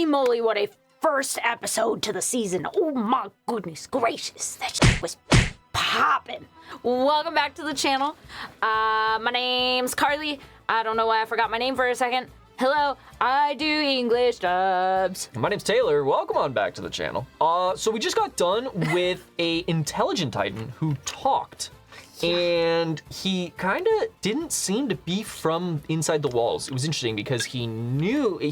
Holy moly, what a first episode to the season. Oh my goodness gracious, that shit was popping. Welcome back to the channel. My name's Karlii. I don't know why I forgot my name for a second. Hello, I do English dubs. My name's Taylor. Welcome on back to the channel. So we just got done with a intelligent Titan who talked. And he kind of didn't seem to be from inside the walls. It was interesting because he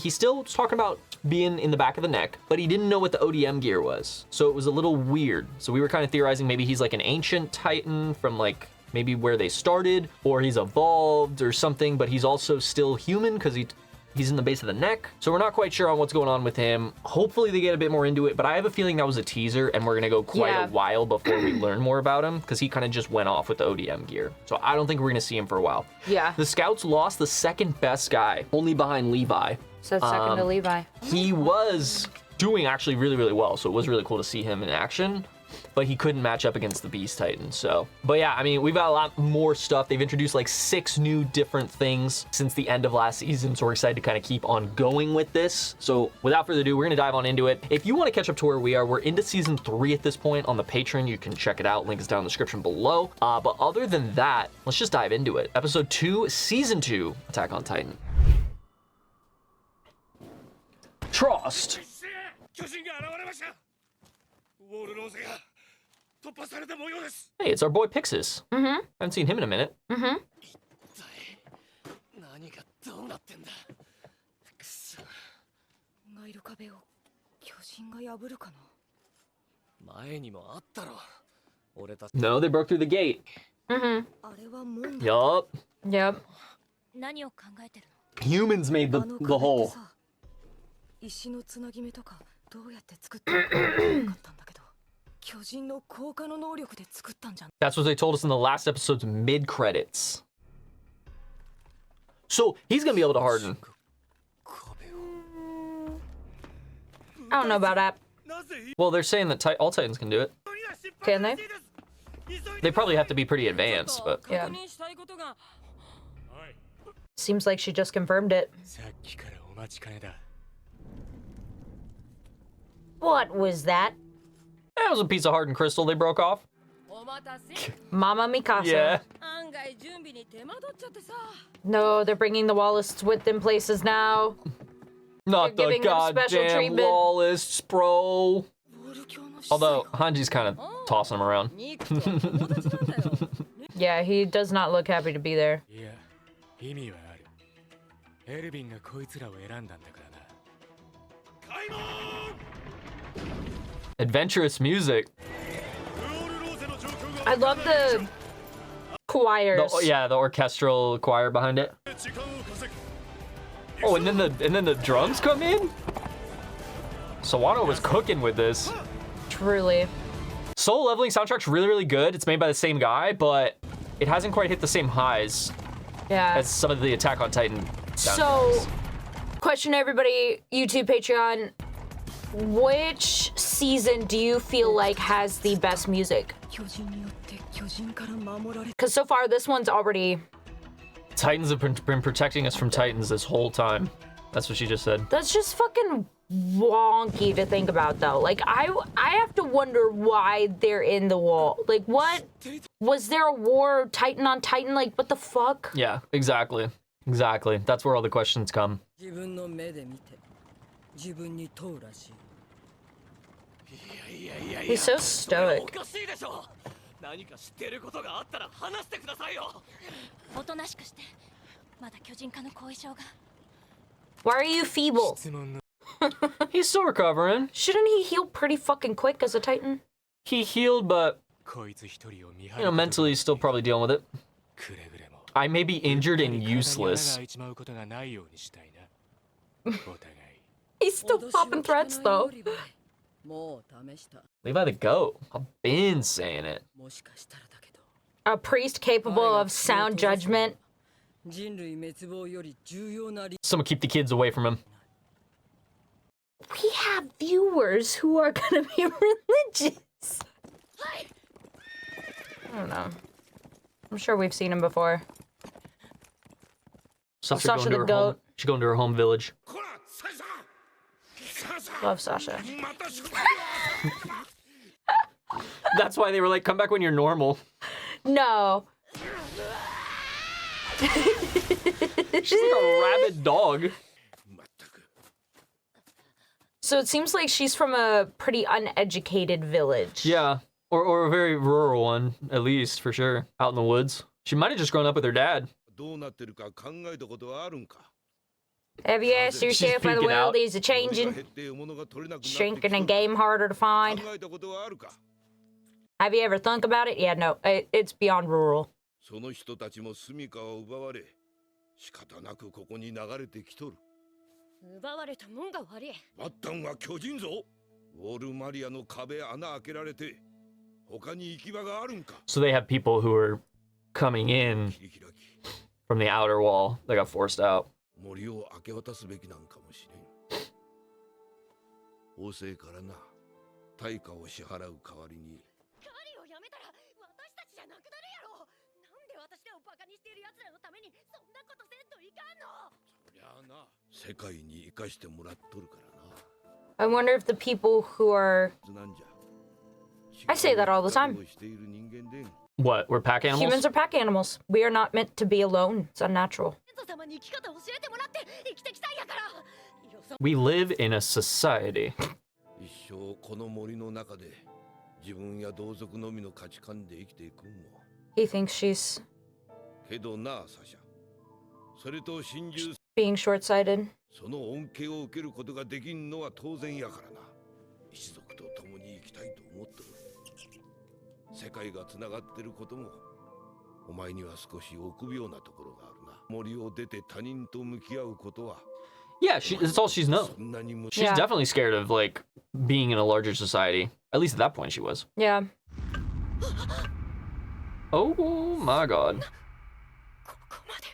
still was talking about being in the back of the neck, but he didn't know what the ODM gear was. So it was a little weird. So we were kind of theorizing maybe he's like an ancient Titan from like maybe where they started, or he's evolved or something, but he's also still human because he's in the base of the neck. So we're not quite sure on what's going on with him. Hopefully they get a bit more into it, but I have a feeling that was a teaser and we're gonna go quite a while before we learn more about him because he kind of just went off with the ODM gear. So I don't think we're gonna see him for a while. Yeah. The scouts lost the second best guy, only behind Levi. So second to Levi. He was doing actually really, really well. So it was really cool to see him in action, but he couldn't match up against the Beast Titan. So, but yeah, I mean, we've got a lot more stuff. They've introduced like 6 new different things since the end of last season. So we're excited to kind of keep on going with this. So without further ado, we're gonna dive on into it. If you want to catch up to where we are, we're into season 3 at this point on the Patreon. You can check it out. Link is down in the description below. But other than that, let's just dive into it. Episode 2, season 2, Attack on Titan. Trust. Hey, it's our boy Pixis. I haven't seen him in a minute. No, they broke through the gate. Yup. Yep. Humans made the hole. That's what they told us in the last episode's mid-credits. So he's gonna be able to harden. I don't know about that. Well, they're saying that all Titans can do it. Can they? They probably have to be pretty advanced, but... Yeah. Seems like she just confirmed it. What was that? That was a piece of hardened crystal they broke off. Mama Mikasa. Yeah. No, they're bringing the Wallace with them places now. Not the goddamn Wallace, bro. Although, Hanji's kind of tossing him around. Yeah, he does not look happy to be there. Adventurous music. I love the choirs. The orchestral choir behind it. Oh, and then the drums come in? Sawano was cooking with this. Truly. Soul Leveling soundtrack's really, really good. It's made by the same guy, but it hasn't quite hit the same highs as some of the Attack on Titan soundtracks. So, question to everybody, YouTube, Patreon, which season do you feel like has the best music? Because so far, this one's already... Titans have been protecting us from Titans this whole time. That's what she just said. That's just fucking wonky to think about, though. Like, I have to wonder why they're in the wall. Like, what? Was there a war Titan on Titan? Like, what the fuck? Yeah, exactly. Exactly. That's where all the questions come. He's so stoic. Why are you feeble? He's still recovering. Shouldn't he heal pretty fucking quick as a Titan? He healed, but, you know, mentally he's still probably dealing with it. I may be injured and useless. He's still popping threats, though. Levi the GOAT. I've been saying it. A priest capable of sound judgment. Someone keep the kids away from him. We have viewers who are gonna be religious. I don't know. I'm sure we've seen him before. Sasha the goat. She's going to her home village. Love Sasha. That's why they were like, come back when you're normal. No. She's like a rabid dog. So it seems like she's from a pretty uneducated village. Yeah, or a very rural one, at least, for sure. Out in the woods. She might have just grown up with her dad. Have you asked yourself why the peeking world out. is a-changing? Shrinking and game harder to find? Have you ever thunk about it? Yeah, no, it's beyond rural. その人たちも住処を奪われ、仕方なくここに流れてきとる。奪われたもんが悪い。バッタンは巨人ぞ。ウォルマリアの壁穴開けられて、他に行き場があるんか。 So they have people who are coming in 切り開き、 from the outer wall that got forced out. 森を明け渡すべきなんかもしれん。王政からな、対価を支払う代わりに。カリをやめたら私たちじゃなくなるやろ。なんで私らをバカにしている奴らのためにそんなことせんといかんの。そりゃあな、世界に生かしてもらっとるからな。 I wonder if the people who are... なんじゃ。 I say that all the time. している人間でん。 What? We're pack animals? Humans are pack animals. We are not meant to be alone. It's unnatural. 先祖様に生き方を教えてもらって生きてきたんやから。よそ We live in a society. 一生この森の中で自分や同族のみの価値観で生きていくんも。 He thinks she's けどな、サシャ。それと心中 being short-sighted. その恩恵を受けることができんのは当然やからな。一族と共に生きたいと思ってる。世界がつながってることも、お前には少し臆病なところがあるな。森を出て他人と向き合うことは、 Yeah, that's all she's known. そんなにむ She's Yeah. definitely scared of, like, being in a larger society. At least at that point she was. Yeah. Oh my god. ここまで。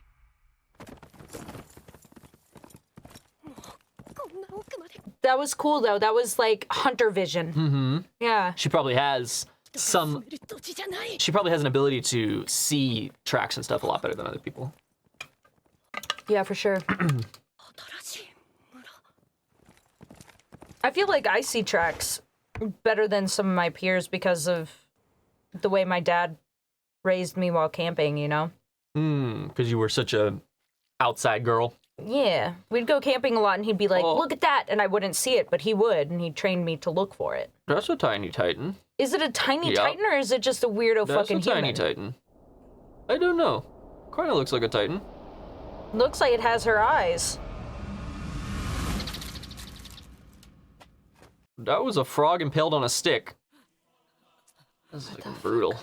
もうこんな奥まで。 That was cool, though. That was, like, hunter vision. Mm-hmm. Yeah. She probably has some... 住める土地じゃない。 She probably has an ability to see tracks and stuff a lot better than other people. Yeah, for sure. 新しい村。 I feel like I see tracks better than some of my peers because of the way my dad raised me while camping, you know? Because you were such a outside girl. Yeah. We'd go camping a lot and he'd be like, Oh. look at that. And I wouldn't see it, but he would. And he trained me to look for it. That's a tiny titan. Is it a tiny Yup. titan or is it just a weirdo That's fucking a tiny human? titan. I don't know. Kind of looks like a titan. Looks like it has her eyes. That was a frog impaled on a stick. That's like brutal.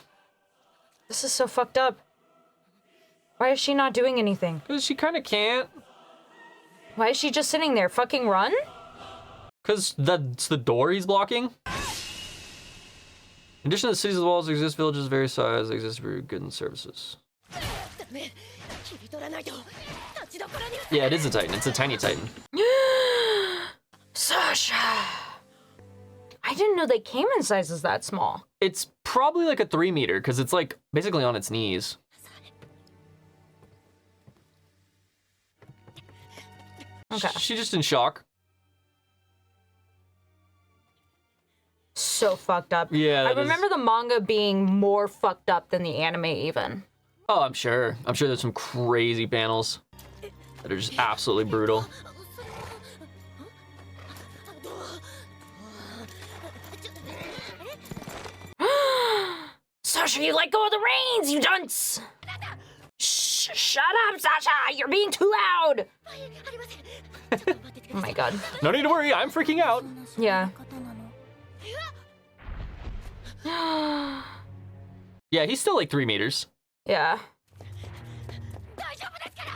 This is so fucked up. Why is she not doing anything? Because she kind of can't. Why is she just sitting there? Fucking run? Because that's the door he's blocking. In addition to the cities of the walls, exist villages of various size. They exist for goods and services. ダメ。切り取らないと立ちどころに。 Yeah, it is a titan. It's a tiny titan. Sasha! I didn't know they came in sizes that small. It's probably like a 3 meter because it's like basically on its knees. Okay. She's just in shock. So fucked up. Yeah, I that is- remember the manga being more fucked up than the anime even. Oh, I'm sure. I'm sure there's some crazy panels that are just absolutely brutal. Sasha, you let go of the reins, you dunce! Shut up, Sasha! You're being too loud! ありません。ちょっと待っててく Oh ださい my god. No need to worry, I'm freaking out. Yeah. Yeah, he's still like 3 meters. Yeah. 大丈夫ですから。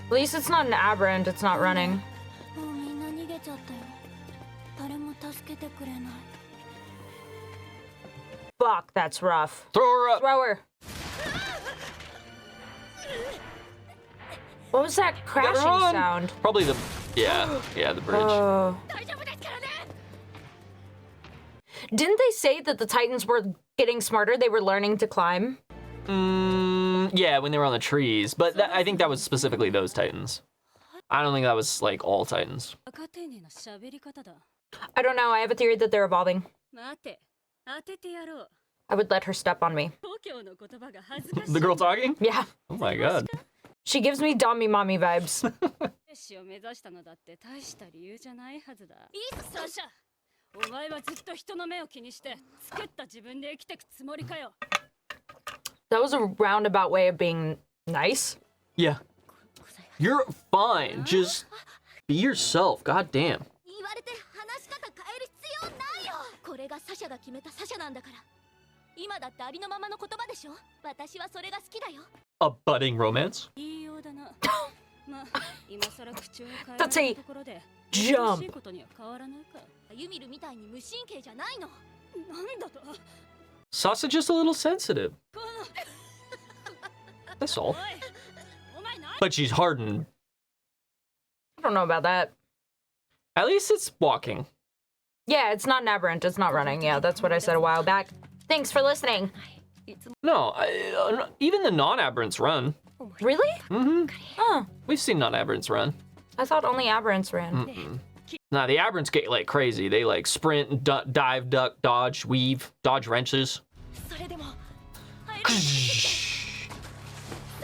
At least it's not an aberrant, it's not running. もうみんな逃げちゃったよ。誰も助けてくれない。 Fuck, that's rough. Throw her up. Throw her. What was that crashing run. sound? Probably the, yeah, the bridge. Oh. 大丈夫ですからね。 Didn't they say that the Titans were getting smarter? They were learning to climb? Yeah, when they were on the trees, but I think that was specifically those titans. I don't think that was like all Titans. 赤丁寧な喋り方だ。 I don't know. I have a theory that they're evolving. 待て、当ててやろう。 I would let her step on me. 故郷の言葉が恥ずかしい。 The girl talking? Yeah. Oh my god. She gives me Dommy Mommy vibes. 兵士を目指したのだって大した理由じゃないはずだ。いっサシャ。お前はずっと人の目を気にして作った自分で生きてくつもりかよ。 That was a roundabout way of being nice. Yeah. You're fine. Just be yourself. God damn. 言われて話し方変える必要ないよ。これがサシャが決めたサシャなんだから。今だってありのままの言葉でしょ。私はそれが好きだよ。 A budding romance? 言いようだな。まあ、今さら口を変え That's ら a れたところで jump. しいことには変わらないか。ユミルみたいに無神経じゃないの。なんだと。 Sasha just a little sensitive. That's all. おい、お前何？ But she's hardened. I don't know about that. At least it's walking. Yeah, it's not an aberrant. It's not running. Yeah, that's what I said a while back. Thanks for listening. No, even the non-aberrants run. Really? Mm-hmm. Huh. We've seen non-aberrants run. I thought only aberrants ran. Mm-mm. Nah, the aberrants get like crazy. They like sprint, dive, duck, dodge, weave, dodge wrenches. それでも入る。さ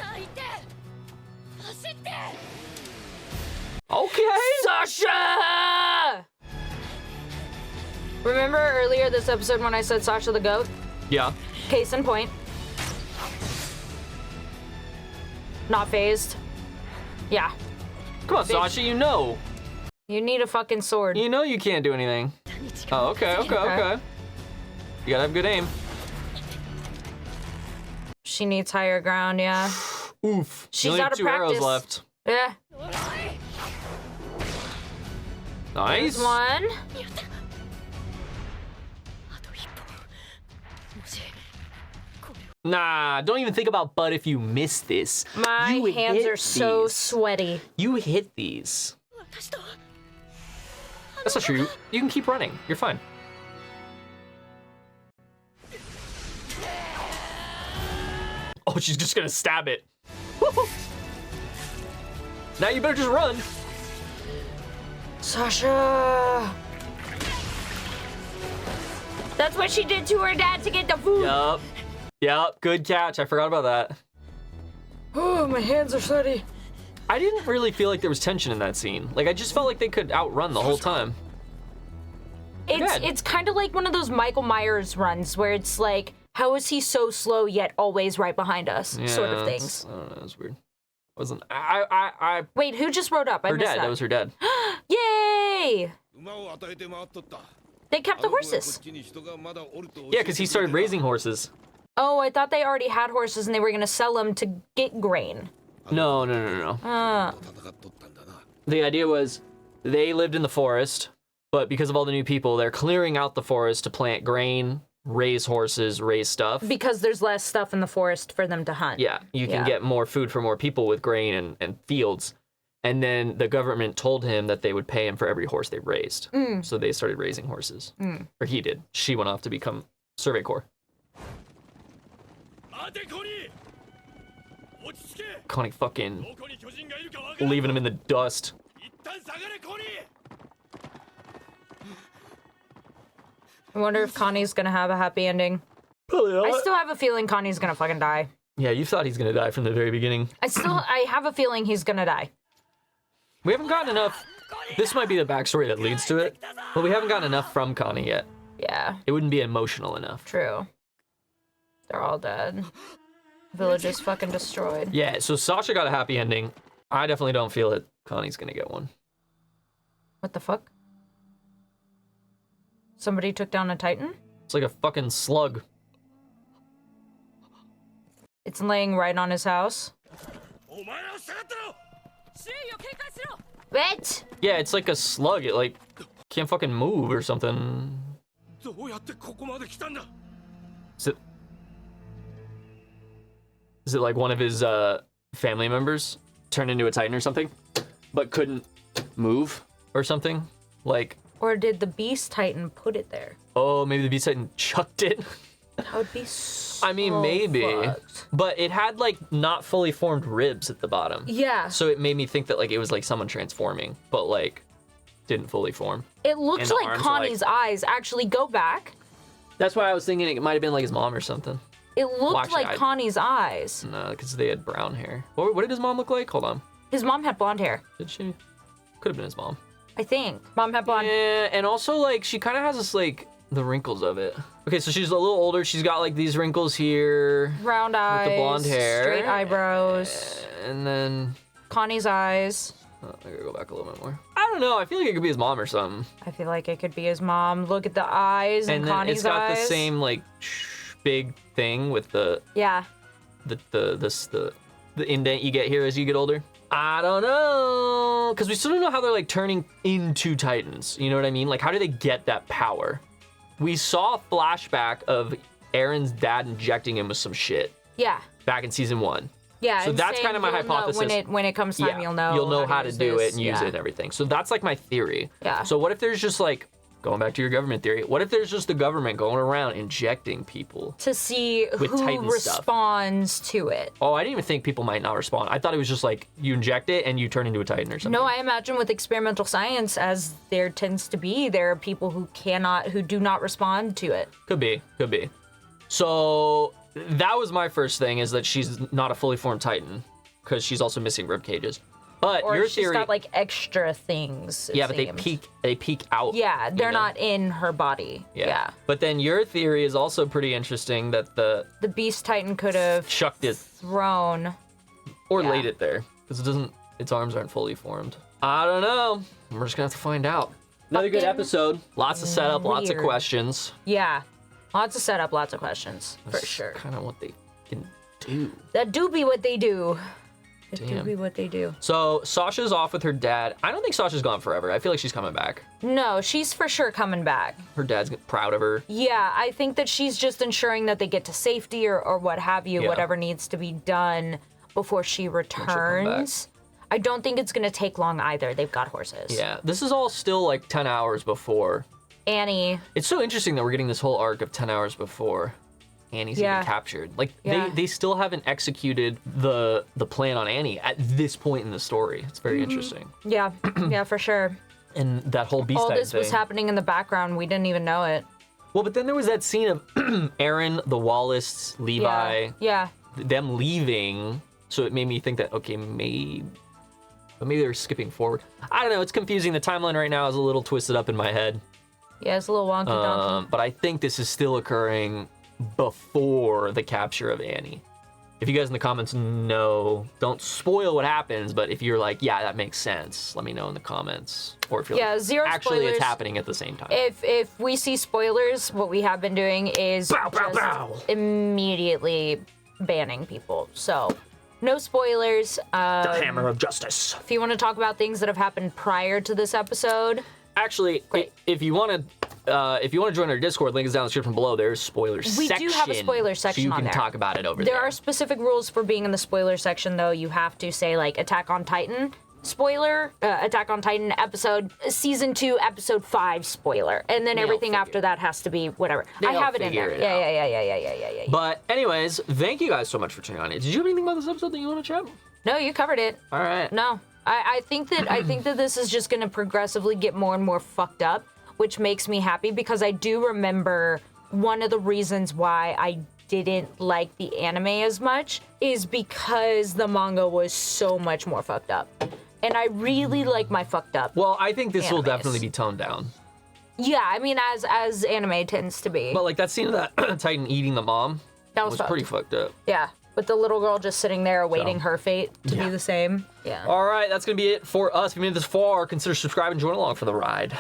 あ行って。走って。 Okay. Sasha! Remember earlier this episode when I said Sasha the goat? Yeah. Case in point. Not phased. Yeah. Come on, Sasha, you know. You need a fucking sword. You know you can't do anything. Oh, okay. You gotta have good aim. She needs higher ground, yeah. Oof. She's You only have out of 2 arrows practice. left. Yeah. Nice. There's one. Nah, don't even think about butt if you miss this. My You hands hit are so these. sweaty. You hit these. That's not true. You can keep running. You're fine. Oh, she's just gonna stab it. Now you better just run. Sasha! That's what she did to her dad to get the food. Yup. Good catch. I forgot about that. Oh, my hands are sweaty. I didn't really feel like there was tension in that scene. Like, I just felt like they could outrun the whole time. It's kind of like one of those Michael Myers runs where it's like, how is he so slow yet always right behind us? Yeah, sort of things. I don't know. It was weird. I Wait, who just rode up? I her missed dad. That was her dad. Yay! 馬を与えて回っとった。 They kept the あの子がこ horses. っちに人がまだおると教えてくれ Yeah, て because he started raising horses. Oh, I thought they already had horses and they were gonna sell them to get grain. No. 戦っとったんだな。 The idea was they lived in the forest, but because of all the new people, they're clearing out the forest to plant grain, raise horses, raise stuff. Because there's less stuff in the forest for them to hunt. Yeah, you can Yeah. get more food for more people with grain and fields. And then the government told him that they would pay him for every horse they raised. So they started raising horses. Or he did. She went off to become Survey Corps. 待てコニー。落ち着け。 Connie fucking どこに巨人がいるかわからん。 leaving him in the dust. 一旦下がれコニー。 I wonder if Connie's gonna have a happy ending. I still have a feeling Connie's gonna fucking die. Yeah, you thought he's gonna die from the very beginning. I have a feeling he's gonna die. We haven't gotten enough. This might be the backstory that leads to it, but we haven't gotten enough from Connie yet. Yeah, It wouldn't be emotional enough. true. They're all dead. Village is fucking destroyed. Yeah, so Sasha got a happy ending. I definitely don't feel that Connie's gonna get one. What the fuck? Somebody took down a Titan? It's like a fucking slug. It's laying right on his house. お前ら下がってろ。 周囲を警戒しろ。 What? Yeah, it's like a slug. It like can't fucking move or something. どうやってここまで来たんだ。 Is it like one of his family members turned into a Titan or something, but couldn't move or something? Like, Or did the Beast Titan put it there? oh, maybe the Beast Titan chucked it. That would be so I mean, maybe. fucked. But it had, like, not fully formed ribs at the bottom. Yeah. So it made me think that, like, it was, like, someone transforming, but, like, didn't fully form. It looks And the like arms, Connie's eyes. Actually, go back. That's why I was thinking it might have been, like, his mom or something. It looked actually, like Connie's eyes. No, because they had brown hair. What did his mom look like? Hold on. His mom had blonde hair, Did she? Could have been his mom. I think. Mom had blonde. Yeah, and also, like, she kind of has this, like, the wrinkles of it. Okay, so she's a little older. She's got, like, these wrinkles here. Round eyes. the blonde hair. Straight eyebrows. And then... Connie's eyes. Oh, I gotta go back a little bit more. I don't know. I feel like it could be his mom or something. I feel like it could be his mom. Look at the eyes and And then Connie's it's got eyes. the same, like, big thing with the Yeah. the indent you get here as you get older. I don't know, because we still don't know how they're, like, turning into Titans. You know what I mean? Like, how do they get that power? We saw a flashback of Aaron's dad injecting him with some shit Yeah. back in season 1. Yeah. So and that's saying kind of my you'll know hypothesis. when it comes time, you'll know. You'll know how to use do this. it and use it and everything. So that's, like, my theory. Yeah. So what if there's just, like, going back to your government theory, what if there's just the government going around injecting people? To see With who Titan stuff. responds to it. Oh, I didn't even think people might not respond. I thought it was just like you inject it and you turn into a Titan or something. No, I imagine with experimental science, as there tends to be, there are people who do not respond to it. Could be. So that was my first thing, is that she's not a fully formed Titan because she's also missing rib cages. But Or your she's theory, got like extra things. it yeah, but seems. they peek out. Yeah, you they're know? not in her body. Yeah. But then your theory is also pretty interesting, that the The Beast Titan could have chucked it thrown. or Yeah. laid it there because its arms aren't fully formed. I don't know. We're just gonna have to find out. Another good Fucking episode. Lots of setup, lots of weird. questions. Yeah. Lots of setup, lots of questions. For That's sure. Kind of what they can do. That do be what they do. It do Damn. be what they do. So Sasha's off with her dad. I don't think Sasha's gone forever. I feel like she's coming back. No, she's for sure coming back. Her dad's proud of her. Yeah, I think that she's just ensuring that they get to safety or what have you, Yeah. whatever needs to be done before she come returns. I don't think it's gonna take long either. They've got horses. Yeah, this is all still like 10 hours before. Annie. It's so interesting that we're getting this whole arc of 10 hours before Annie's Yeah. even captured. Like, Yeah. they still haven't executed the plan on Annie at this point in the story. It's very interesting. Yeah, yeah, for sure. And that whole Beast All Titan this was thing. happening in the background. We didn't even know it. Well, but then there was that scene of Aaron, the Wallace, Levi, Yeah. them leaving. So it made me think that, okay, maybe they're skipping forward. I don't know. It's confusing. The timeline right now is a little twisted up in my head. Yeah, it's a little wonky donkey. But I think this is still occurring before the capture of Annie. If you guys in the comments know, don't spoil what happens, but if you're like, yeah, that makes sense, let me know in the comments. Or if you're Yeah, like, zero actually spoilers. it's happening at the same time. If we see spoilers, what we have been doing is Bow, bow, just bow. immediately banning people. So no spoilers. The hammer of justice. If you want to talk about things that have happened prior to this episode, Actually, Great. if you want to join our Discord, link is down in the description below. There's spoilers We section. do have a spoiler section so you on can there. talk about it over there there. are specific rules for being in the spoiler section, though. You have to say, like, Attack on Titan spoiler, Attack on Titan episode, season 2, episode 5 spoiler. And then They'll everything figure after that has to be whatever. I They'll have it in figure there. it Yeah. But anyways, thank you guys so much for tuning on in. Did you have anything about this episode that you want to chat? No, you covered it. All right. No, I think that this is just gonna progressively get more and more fucked up, which makes me happy because I do remember one of the reasons why I didn't like the anime as much is because the manga was so much more fucked up, and I really like my fucked up. Well, I think this will Animes. definitely be toned down. Yeah, I mean as anime tends to be. But like that scene of that Titan eating the mom That was pretty fucked. fucked up. Yeah, with the little girl just sitting there awaiting her fate to be the same. Yeah. All right, that's going to be it for us. If you made it this far, consider subscribing and join along for the ride.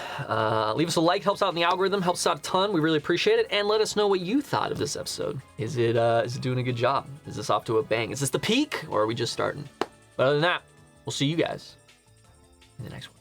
Leave us a like, helps out in the algorithm, helps us out a ton. We really appreciate it. And let us know what you thought of this episode. Is it doing a good job? Is this off to a bang? Is this the peak, or are we just starting? But other than that, we'll see you guys in the next one.